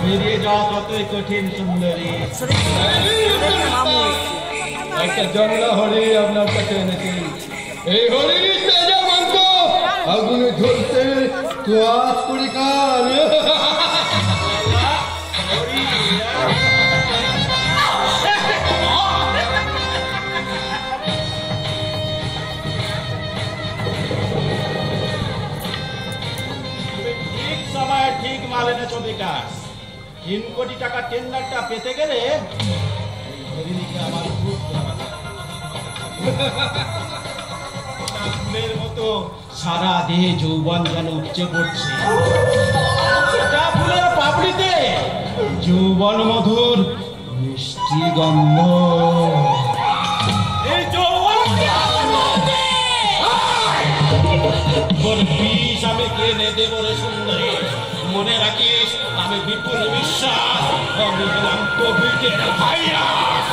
বেরিয়ে যাওয়া কতই কঠিন সুন্দরী। একটা জংলা হরি আপনার কাছে এনেছি। এই হরি তেজবন্ত আগুনে ঝলছে তো আজ করি কাল। ঠিক সময় ঠিক মাল এনেছো বিকাশ। 3 কোটি টাকা টেন্ডারটা পেতে গেলে হরিণীকে আমার খুব ফুলের মতো সারা দেহে যৌবন যেন উপচে পড়ছে। এটা ফুলের পাপড়িতে যৌবন মধুর মিষ্টি গন্ধ। এই যৌবন বিষ আমি কিনে দেব রে সুন্দরী। মনে রাখিস আমি বিপুল বিশ্বাস, আমি হলাম কোভিডের ভাইরাস।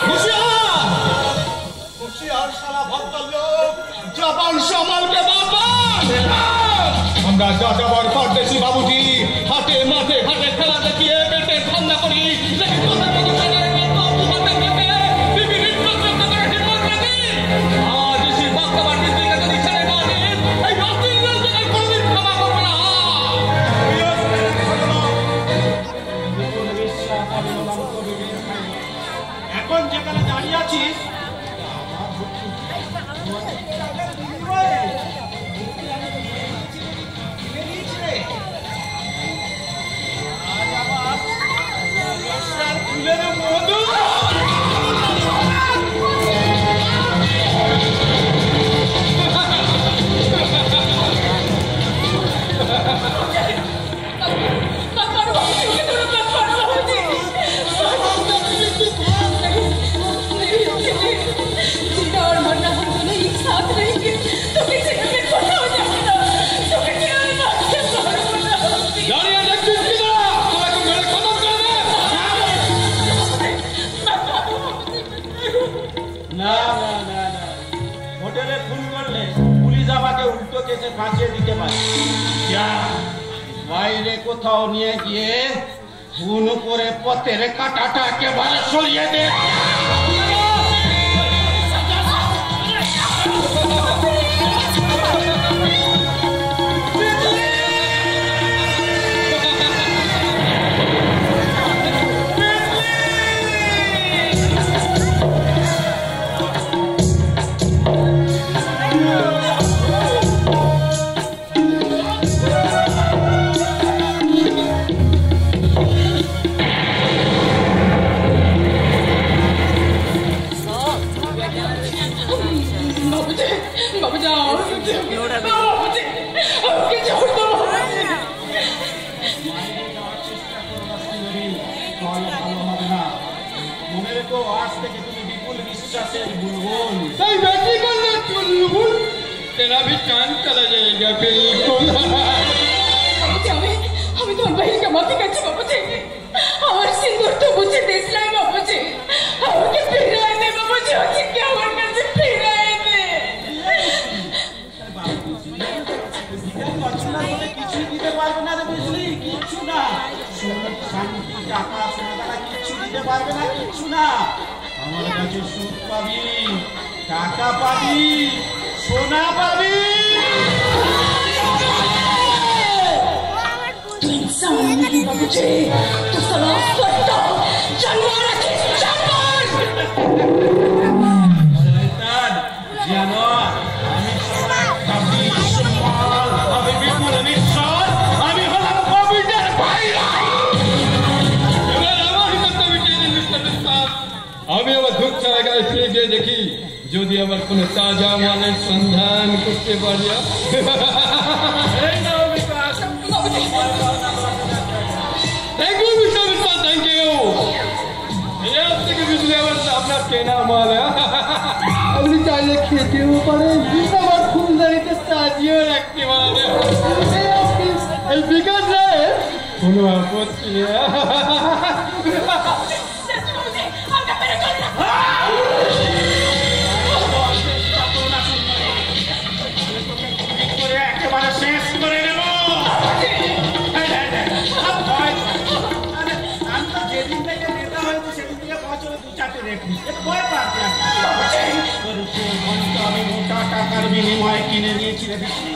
হুঁশিয়ার শালা ভদ্রলোক, জবান সামালকে বাবা। আমরা যাযাবর পারদেশি বাবুজি, হাটে মাঠে ঘাটে খেলা দেখিয়ে পেটে ঠান্ডা করি। এখন যেখানে দাঁড়িয়ে আছিস ফুলের মধু। হোটেলে খুন করলে পুলিশ আমাকে উল্টো কেসে ফাঁসিয়ে দিতে পারে। বাইরে কোথাও নিয়ে গিয়ে খুন করে পথের কাঁটাটা একেবারে সরিয়ে দে। মনে রেখো, আজ থেকে তুমি বিপুল বিশ্বাসের বুলবুল। তাই বেশি করলে বুলবুল তেরা भी चांद चला जाएगा बिल्कुल। আমি তোমার ভাইকে মাফি চাইছি বাবুজি। আমার সিন্দুর তো বুঝে দিস নাই বাবুজি। আমাকে ফিরাই দে বাবুজি, হচ্ছে কি আমার কাছে ফিরাই দে। কিছুই দিতে পারবে না রে, বুঝলি? কিচ্ছু না। শান্তি, টাকা, সোনা কিচ্ছু দিতে পারবে না, কিচ্ছু না। আমার কাছে সুখ পাবি, টাকা পাবি, সোনা পাবি। তুই ইনসান नहीं बाबूजी, तू साला सट्टा जानवर है, जानवर। শয়তান জানোয়ার, আমি আমি সম্মান, আমি বিপুল বিশ্বাস, আমি হলাম কোভিডের ভাইরাস। আমি আমার ধূপ ছাড়া গায়ে ফিরে গিয়ে দেখি যদি আমার কোনো তাজা মালের সন্ধান করতে পারি। Thank you mister mister, thank you. এর থেকে বুঝলে আপনার কেনা মাল। আপনি চাইলে খেতেও পারেন, আমার ফুলদানিতে সাজিয়েও রাখতে পারেন। এই বিকাশ রায় কোনো আপত্তি নেই। একেবারে শেষ করে নেব। রেখে ভয় পাচ্ছে তোর আমি মোটা টাকার বিনিময়ে কিনে নিয়েছি রে বিষ্ণু